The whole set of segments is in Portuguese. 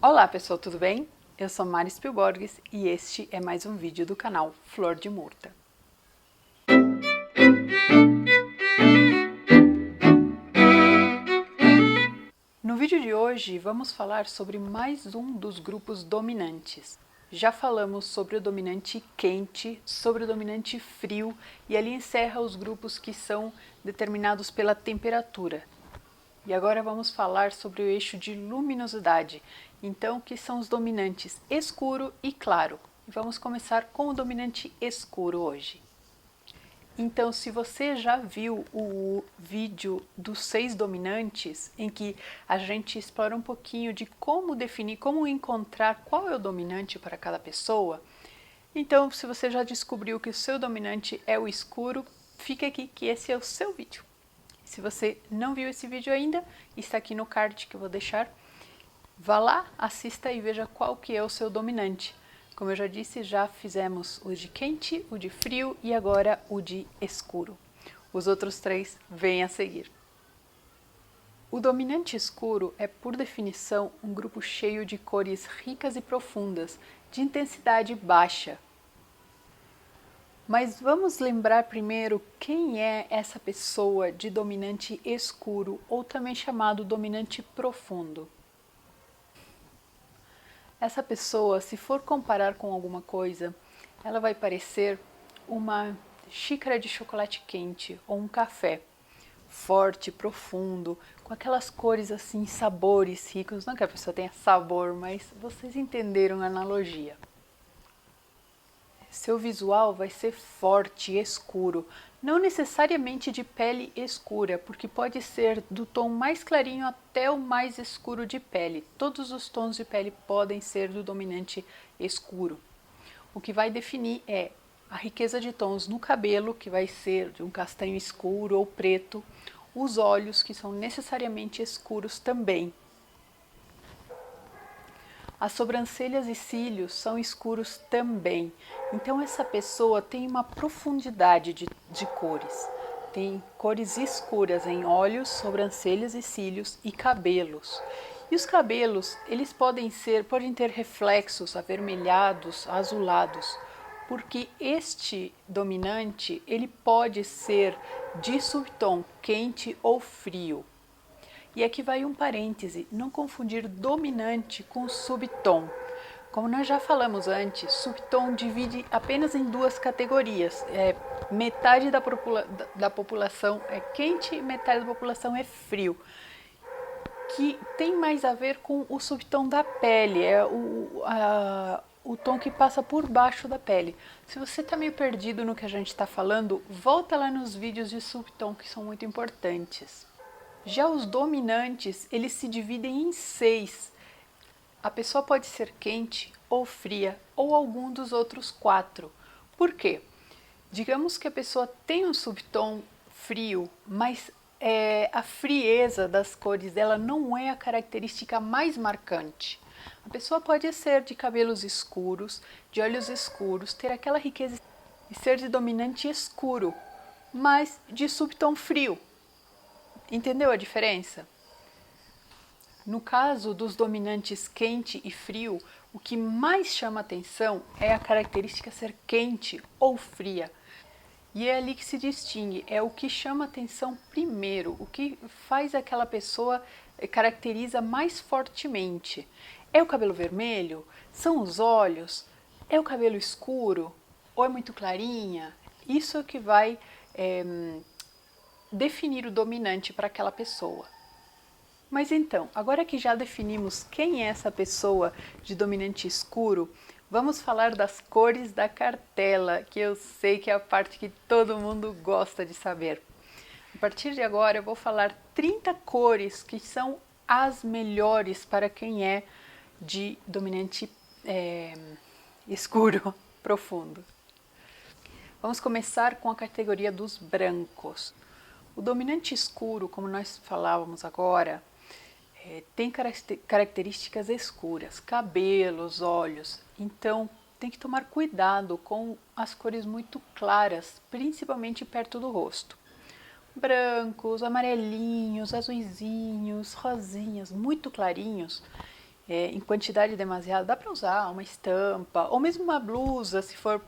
Olá pessoal, tudo bem? Eu sou Mari Spielborges e este é mais um vídeo do canal Flor de Murta. No vídeo de hoje vamos falar sobre mais um dos grupos dominantes. Já falamos sobre o dominante quente, sobre o dominante frio e ali encerra os grupos que são determinados pela temperatura. E agora vamos falar sobre o eixo de luminosidade, então que são os dominantes escuro e claro. E vamos começar com o dominante escuro hoje. Então, se você já viu o vídeo dos 6 dominantes, em que a gente explora um pouquinho de como definir, como encontrar qual é o dominante para cada pessoa, então se você já descobriu que o seu dominante é o escuro, fica aqui que esse é o seu vídeo. Se você não viu esse vídeo ainda, está aqui no card que eu vou deixar. Vá lá, assista e veja qual que é o seu dominante. Como eu já disse, já fizemos o de quente, o de frio e agora o de escuro. Os outros 3 vêm a seguir. O dominante escuro é, por definição, um grupo cheio de cores ricas e profundas, de intensidade baixa. Mas vamos lembrar primeiro quem é essa pessoa de dominante escuro, ou também chamado dominante profundo. Essa pessoa, se for comparar com alguma coisa, ela vai parecer uma xícara de chocolate quente ou um café, forte, profundo, com aquelas cores assim, sabores ricos. Não que a pessoa tenha sabor, mas vocês entenderam a analogia. Seu visual vai ser forte e escuro, não necessariamente de pele escura, porque pode ser do tom mais clarinho até o mais escuro de pele. Todos os tons de pele podem ser do dominante escuro. O que vai definir é a riqueza de tons no cabelo, que vai ser de um castanho escuro ou preto, os olhos, que são necessariamente escuros também. As sobrancelhas e cílios são escuros também, então essa pessoa tem uma profundidade de cores. Tem cores escuras em olhos, sobrancelhas e cílios e cabelos. E os cabelos, eles podem ter reflexos avermelhados, azulados, porque este dominante, ele pode ser de subtom quente ou frio. E aqui vai um parêntese, não confundir dominante com subtom. Como nós já falamos antes, subtom divide apenas em 2 categorias. Metade da população é quente e metade da população é frio. Que tem mais a ver com o subtom da pele, é o tom que passa por baixo da pele. Se você está meio perdido no que a gente está falando, volta lá nos vídeos de subtom que são muito importantes. Já os dominantes, eles se dividem em 6. A pessoa pode ser quente ou fria ou algum dos outros 4. Por quê? Digamos que a pessoa tem um subtom frio, mas a frieza das cores dela não é a característica mais marcante. A pessoa pode ser de cabelos escuros, de olhos escuros, ter aquela riqueza e ser de dominante escuro, mas de subtom frio. Entendeu a diferença? No caso dos dominantes quente e frio, o que mais chama atenção é a característica ser quente ou fria. E é ali que se distingue, é o que chama atenção primeiro, o que faz aquela pessoa caracteriza mais fortemente. É o cabelo vermelho? São os olhos? É o cabelo escuro? Ou é muito clarinha? Isso é o que vai definir o dominante para aquela pessoa. Mas então, agora que já definimos quem é essa pessoa de dominante escuro, vamos falar das cores da cartela, que eu sei que é a parte que todo mundo gosta de saber. A partir de agora eu vou falar 30 cores que são as melhores para quem é de dominante escuro, profundo. Vamos começar com a categoria dos brancos. O dominante escuro, como nós falávamos agora, tem características escuras, cabelos, olhos, então tem que tomar cuidado com as cores muito claras, principalmente perto do rosto. Brancos, amarelinhos, azuisinhos, rosinhas, muito clarinhos, em quantidade demasiada, dá para usar uma estampa, ou mesmo uma blusa, se for,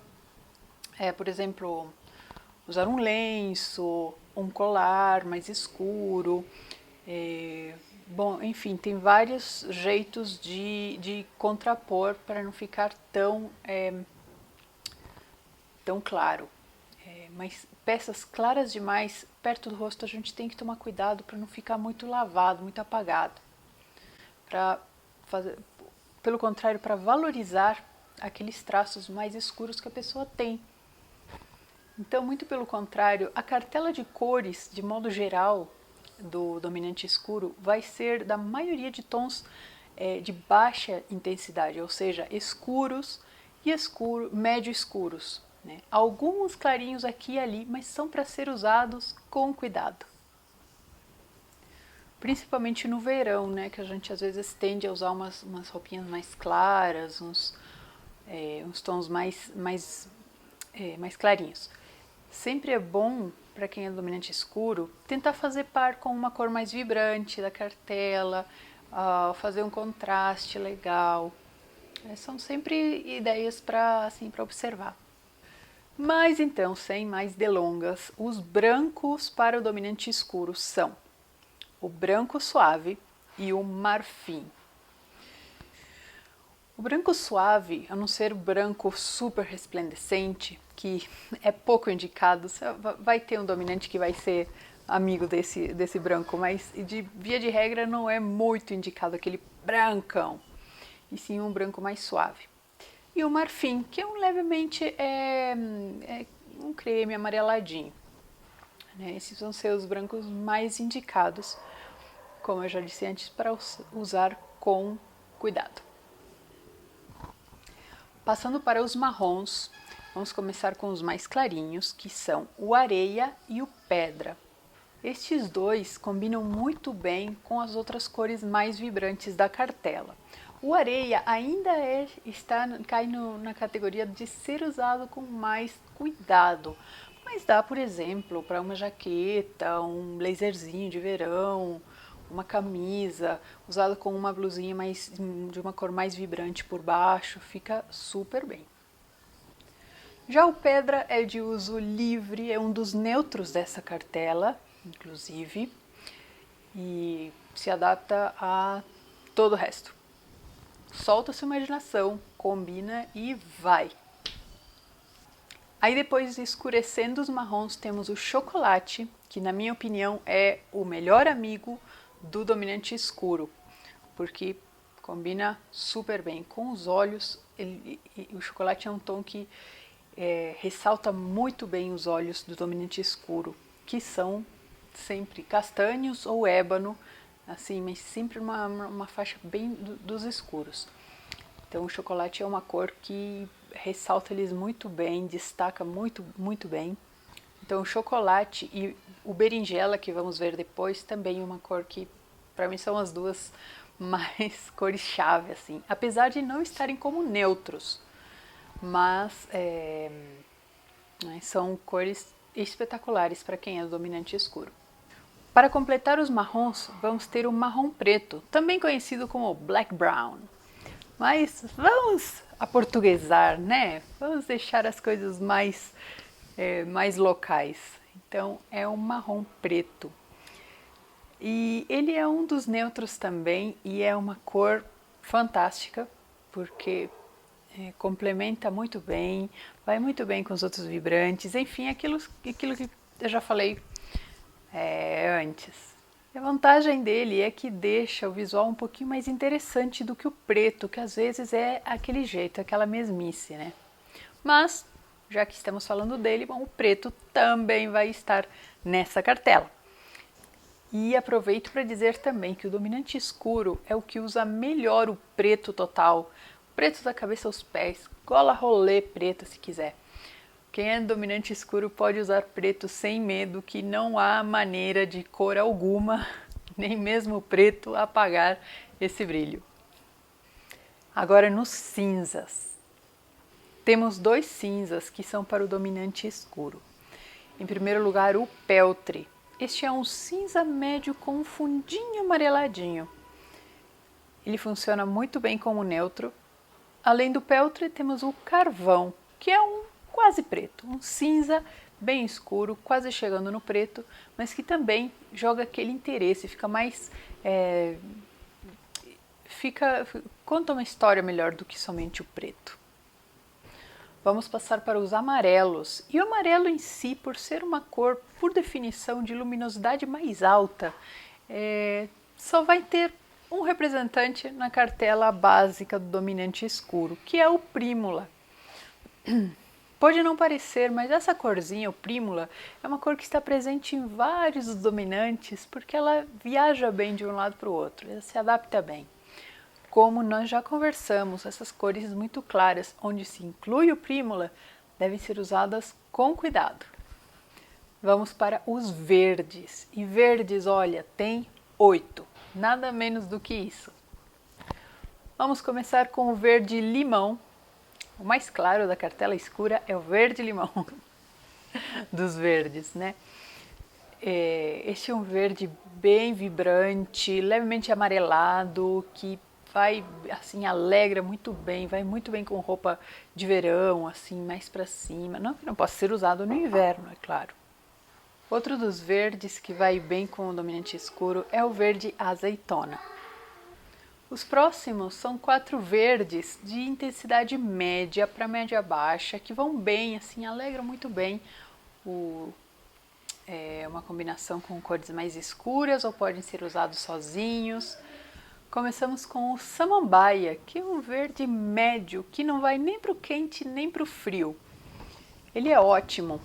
por exemplo, usar um lenço, um colar mais escuro. Bom, enfim, tem vários jeitos de contrapor para não ficar tão claro. Mas peças claras demais perto do rosto a gente tem que tomar cuidado para não ficar muito lavado, muito apagado. Para fazer, pelo contrário, para valorizar aqueles traços mais escuros que a pessoa tem. Então, muito pelo contrário, a cartela de cores, de modo geral, do dominante escuro vai ser da maioria de tons de baixa intensidade, ou seja, escuros e médio escuros. Né? Alguns clarinhos aqui e ali, mas são para ser usados com cuidado. Principalmente no verão, né, que a gente às vezes tende a usar umas roupinhas mais claras, uns tons mais clarinhos. Sempre é bom, para quem é dominante escuro, tentar fazer par com uma cor mais vibrante da cartela, fazer um contraste legal. São sempre ideias para observar. Mas então, sem mais delongas, os brancos para o dominante escuro são o branco suave e o marfim. O branco suave, a não ser o branco super resplandecente, que é pouco indicado, vai ter um dominante que vai ser amigo desse branco, mas de via de regra não é muito indicado aquele brancão, e sim um branco mais suave. E o marfim, que é levemente um creme amareladinho. Né? Esses vão ser os brancos mais indicados, como eu já disse antes, para usar com cuidado. Passando para os marrons, vamos começar com os mais clarinhos, que são o areia e o pedra. Estes dois combinam muito bem com as outras cores mais vibrantes da cartela. O areia ainda cai na categoria de ser usado com mais cuidado, mas dá, por exemplo, para uma jaqueta, um blazerzinho de verão, uma camisa, usado com uma blusinha de uma cor mais vibrante por baixo, fica super bem. Já o pedra é de uso livre, é um dos neutros dessa cartela, inclusive, e se adapta a todo o resto. Solta sua imaginação, combina e vai! Aí depois, escurecendo os marrons, temos o chocolate, que na minha opinião é o melhor amigo do dominante escuro, porque combina super bem com os olhos. O chocolate é um tom que ressalta muito bem os olhos do dominante escuro, que são sempre castanhos ou ébano, assim, mas sempre uma faixa bem dos escuros. Então o chocolate é uma cor que ressalta eles muito bem, destaca muito, muito bem. Então o chocolate e o berinjela, que vamos ver depois, também é uma cor que para mim são as duas mais cores-chave, assim. Apesar de não estarem como neutros, mas são cores espetaculares para quem é dominante escuro. Para completar os marrons, vamos ter o marrom preto, também conhecido como black brown. Mas vamos aportuguesar, né? Vamos deixar as coisas mais locais. Então é um marrom preto. E ele é um dos neutros também e é uma cor fantástica, porque complementa muito bem, vai muito bem com os outros vibrantes, enfim, aquilo que eu já falei antes. E a vantagem dele é que deixa o visual um pouquinho mais interessante do que o preto, que às vezes é aquele jeito, aquela mesmice, né? Mas, já que estamos falando dele, bom, o preto também vai estar nessa cartela. E aproveito para dizer também que o dominante escuro é o que usa melhor o preto total, preto da cabeça aos pés, gola rolê preta se quiser. Quem é dominante escuro pode usar preto sem medo, que não há maneira de cor alguma, nem mesmo preto, apagar esse brilho. Agora nos cinzas. Temos dois cinzas que são para o dominante escuro. Em primeiro lugar, o peltre. Este é um cinza médio com um fundinho amareladinho. ele funciona muito bem como neutro. Além do peltre, temos o carvão, que é um quase preto, um cinza bem escuro, quase chegando no preto, mas que também joga aquele interesse, fica mais... conta uma história melhor do que somente o preto. Vamos passar para os amarelos. E o amarelo em si, por ser uma cor, por definição, de luminosidade mais alta, só vai ter um representante na cartela básica do dominante escuro, que é o prímula. Pode não parecer, mas essa corzinha, o prímula, é uma cor que está presente em vários dos dominantes, porque ela viaja bem de um lado para o outro, ela se adapta bem. Como nós já conversamos, essas cores muito claras, onde se inclui o prímula, devem ser usadas com cuidado. Vamos para os verdes. E verdes, olha, tem 8, nada menos do que isso. Vamos começar com o verde limão. O mais claro da cartela escura é o verde limão dos verdes, né? Este é um verde bem vibrante, levemente amarelado, que vai, assim, alegra muito bem, vai muito bem com roupa de verão, assim, mais para cima. Não que não possa ser usado no inverno, é claro. Outro dos verdes que vai bem com o dominante escuro é o verde azeitona. Os próximos são 4 verdes de intensidade média para média baixa, que vão bem, assim, alegram muito bem. Uma combinação com cores mais escuras ou podem ser usados sozinhos. Começamos com o samambaia, que é um verde médio, que não vai nem para o quente nem para o frio. Ele é ótimo.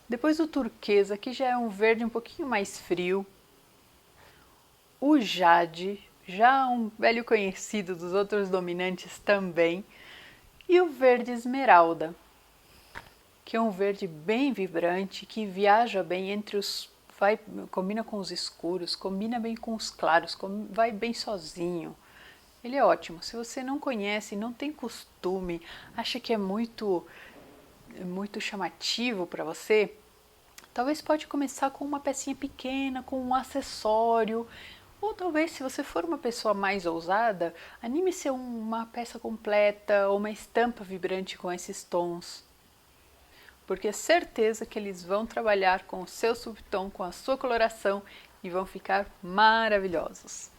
Depois o turquesa, que já é um verde um pouquinho mais frio. O jade, já um velho conhecido dos outros dominantes também. E o verde esmeralda, que é um verde bem vibrante, que viaja bem entre os... combina com os escuros, combina bem com os claros, vai bem sozinho. Ele é ótimo. Se você não conhece, não tem costume, acha que é muito chamativo para você, talvez pode começar com uma pecinha pequena, com um acessório. Ou talvez, se você for uma pessoa mais ousada, anime-se a uma peça completa ou uma estampa vibrante com esses tons. Porque é certeza que eles vão trabalhar com o seu subtom, com a sua coloração e vão ficar maravilhosos.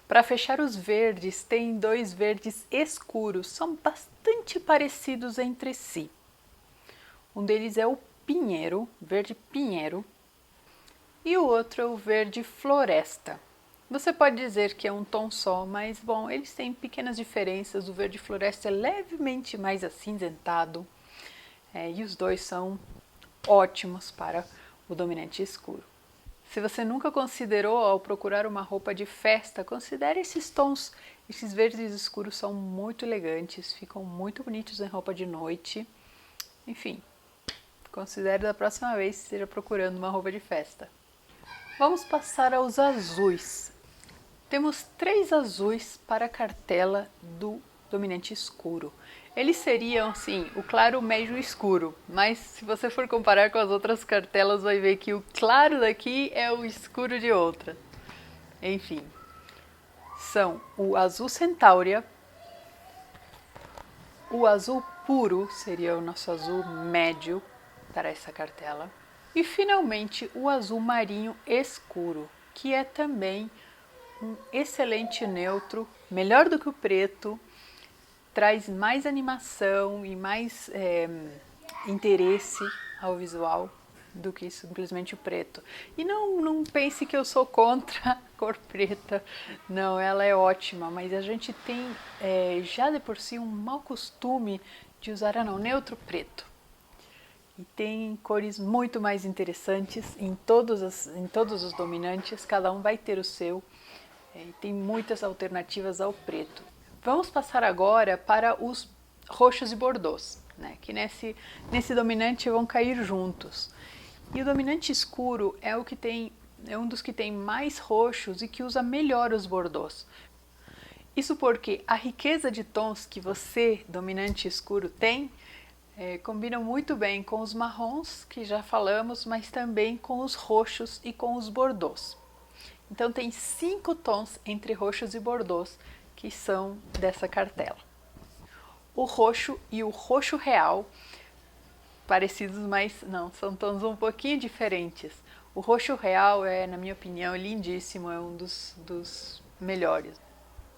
Para fechar os verdes, tem 2 verdes escuros, são bastante parecidos entre si. Um deles é o pinheiro, verde pinheiro, e o outro é o verde floresta. Você pode dizer que é um tom só, mas bom, eles têm pequenas diferenças. O verde floresta é levemente mais acinzentado, e os dois são ótimos para o dominante escuro. Se você nunca considerou ao procurar uma roupa de festa, considere esses tons. Esses verdes escuros são muito elegantes, ficam muito bonitos em roupa de noite. Enfim, considere da próxima vez que esteja procurando uma roupa de festa. Vamos passar aos azuis. Temos 3 azuis para a cartela do dominante escuro. Eles seriam, sim, o claro, médio e escuro, mas se você for comparar com as outras cartelas, vai ver que o claro daqui é o escuro de outra. Enfim, são o azul centáurea, o azul puro, seria o nosso azul médio para essa cartela, e finalmente o azul marinho escuro, que é também um excelente neutro, melhor do que o preto, traz mais animação e mais interesse ao visual do que simplesmente o preto. E não pense que eu sou contra a cor preta, não, ela é ótima, mas a gente tem já de por si um mau costume de usar o neutro preto. E tem cores muito mais interessantes em todos os dominantes, cada um vai ter o seu, e tem muitas alternativas ao preto. Vamos passar agora para os roxos e bordôs, né, que nesse dominante vão cair juntos. E o dominante escuro é um dos que tem mais roxos e que usa melhor os bordôs. Isso porque a riqueza de tons que você, dominante escuro, tem, combina muito bem com os marrons, que já falamos, mas também com os roxos e com os bordôs. Então tem 5 tons entre roxos e bordôs que são dessa cartela. O roxo e o roxo real, parecidos, mas não, são tons um pouquinho diferentes. O roxo real é, na minha opinião, lindíssimo, é um dos melhores.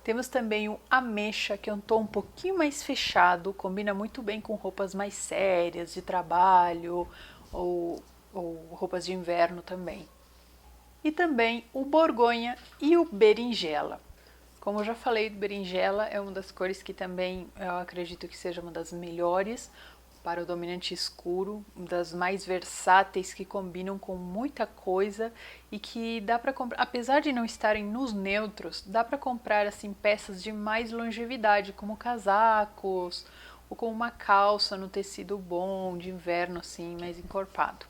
Temos também o ameixa, que é um tom um pouquinho mais fechado, combina muito bem com roupas mais sérias, de trabalho ou roupas de inverno também. E também o borgonha e o berinjela. Como eu já falei, berinjela é uma das cores que também eu acredito que seja uma das melhores para o dominante escuro, das mais versáteis, que combinam com muita coisa e que dá para comprar, apesar de não estarem nos neutros, dá para comprar assim peças de mais longevidade, como casacos ou com uma calça no tecido bom, de inverno assim, mais encorpado.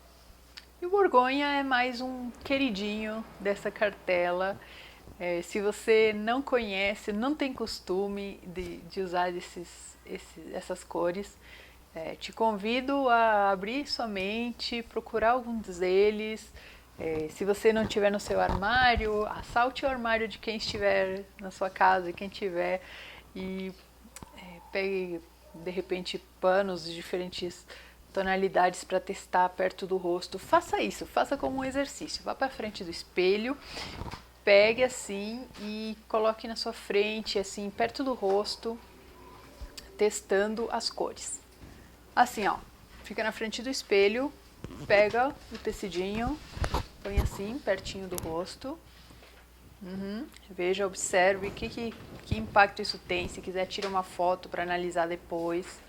E o borgonha é mais um queridinho dessa cartela. Se você não conhece, não tem costume de usar essas cores, te convido a abrir sua mente, procurar alguns deles. Se você não tiver no seu armário, assalte o armário de quem estiver na sua casa, quem tiver, e pegue de repente panos de diferentes tonalidades para testar perto do rosto. Faça isso, faça como um exercício. Vá para frente do espelho, pegue assim e coloque na sua frente, assim, perto do rosto, testando as cores. Assim, ó, fica na frente do espelho, pega o tecidinho, põe assim, pertinho do rosto. Veja, observe que impacto isso tem. Se quiser, tira uma foto para analisar depois.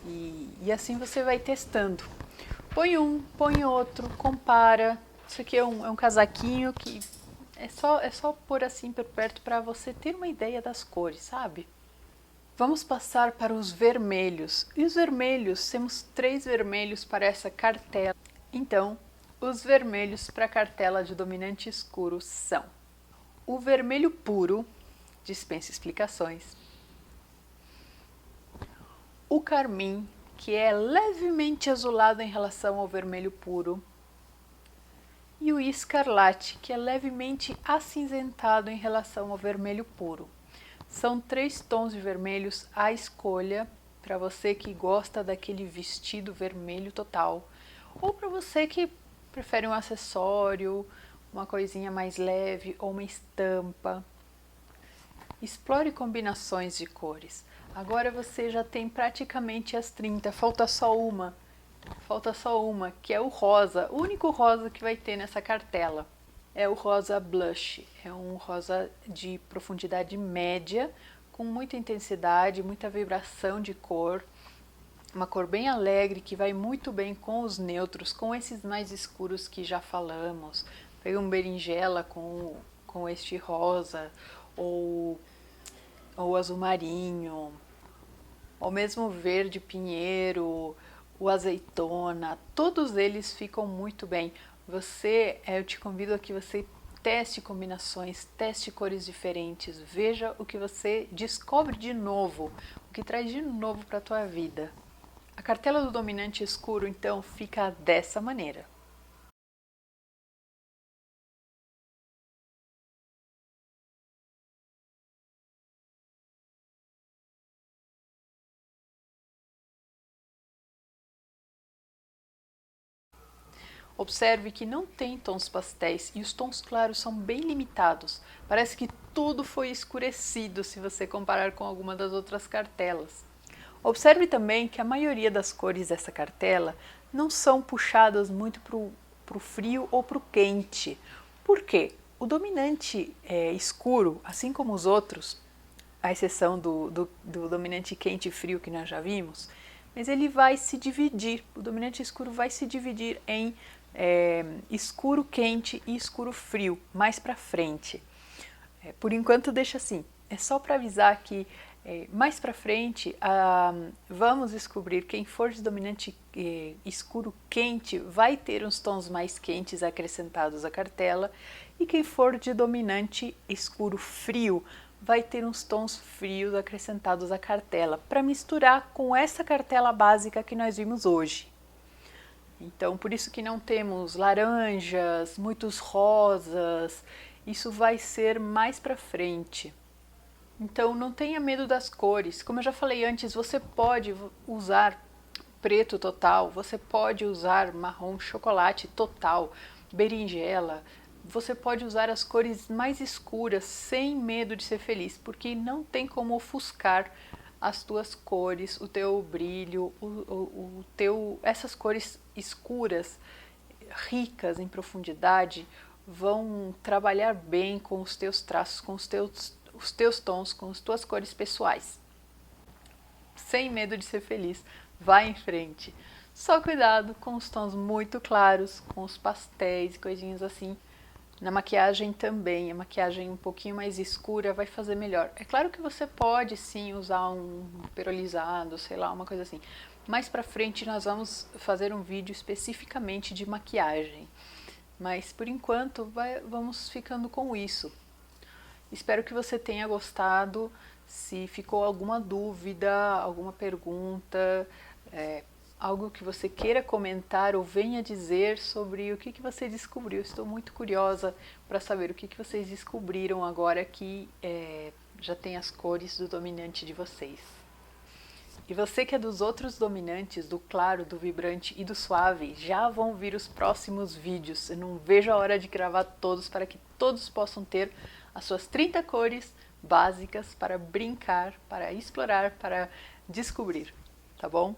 E assim você vai testando. Põe um, põe outro, compara. Isso aqui é um casaquinho que é só pôr assim por perto para você ter uma ideia das cores, sabe? Vamos passar para os vermelhos. E os vermelhos, temos 3 vermelhos para essa cartela. Então, os vermelhos para a cartela de dominante escuro são o vermelho puro, dispensa explicações, o carmim, que é levemente azulado em relação ao vermelho puro, e o escarlate, que é levemente acinzentado em relação ao vermelho puro. São 3 tons de vermelhos à escolha para você que gosta daquele vestido vermelho total, ou para você que prefere um acessório, uma coisinha mais leve ou uma estampa. Explore combinações de cores. Agora você já tem praticamente as 30, falta só uma, que é o rosa, o único rosa que vai ter nessa cartela. É o rosa blush, é um rosa de profundidade média, com muita intensidade, muita vibração de cor, uma cor bem alegre que vai muito bem com os neutros, com esses mais escuros que já falamos. Pega um berinjela com este rosa, ou azul marinho, ou mesmo verde pinheiro, o azeitona, todos eles ficam muito bem. Eu te convido a que você teste combinações, teste cores diferentes, veja o que você descobre de novo, o que traz de novo para a tua vida. A cartela do dominante escuro, então, fica dessa maneira. Observe que não tem tons pastéis e os tons claros são bem limitados. Parece que tudo foi escurecido se você comparar com alguma das outras cartelas. Observe também que a maioria das cores dessa cartela não são puxadas muito para o frio ou para o quente. Por quê? O dominante escuro, assim como os outros, à exceção do dominante quente e frio que nós já vimos, mas ele vai se dividir, o dominante escuro vai se dividir em escuro quente e escuro frio, mais para frente. Por enquanto deixa assim, é só para avisar que mais para frente vamos descobrir quem for de dominante escuro quente vai ter uns tons mais quentes acrescentados à cartela, e quem for de dominante escuro frio vai ter uns tons frios acrescentados à cartela, para misturar com essa cartela básica que nós vimos hoje. Então, por isso que não temos laranjas, muitos rosas Isso vai ser mais pra frente. Então não tenha medo das cores. Como eu já falei antes, você pode usar preto total, você pode usar marrom chocolate total, berinjela, você pode usar as cores mais escuras sem medo de ser feliz, porque não tem como ofuscar as tuas cores, o teu brilho, essas cores escuras, ricas em profundidade, vão trabalhar bem com os teus traços, com os teus tons, com as tuas cores pessoais. Sem medo de ser feliz, vai em frente. Só cuidado com os tons muito claros, com os pastéis e coisinhas assim. Na maquiagem também, a maquiagem um pouquinho mais escura vai fazer melhor. É claro que você pode sim usar um perolizado, sei lá, uma coisa assim. Mais pra frente nós vamos fazer um vídeo especificamente de maquiagem. Mas por enquanto vamos ficando com isso. Espero que você tenha gostado. Se ficou alguma dúvida, alguma pergunta, algo que você queira comentar ou venha dizer sobre o que você descobriu. Estou muito curiosa para saber o que vocês descobriram agora que já tem as cores do dominante de vocês. E você que é dos outros dominantes, do claro, do vibrante e do suave, já vão vir os próximos vídeos. Eu não vejo a hora de gravar todos para que todos possam ter as suas 30 cores básicas para brincar, para explorar, para descobrir, tá bom?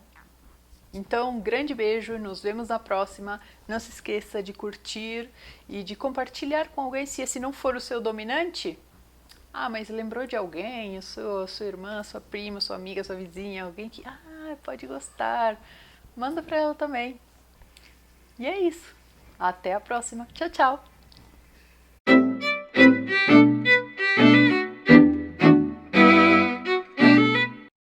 Então, um grande beijo, nos vemos na próxima. Não se esqueça de curtir e de compartilhar com alguém se esse não for o seu dominante. Ah, mas lembrou de alguém, sua irmã, sua prima, sua amiga, sua vizinha, alguém que pode gostar. Manda para ela também. E é isso. Até a próxima. Tchau, tchau.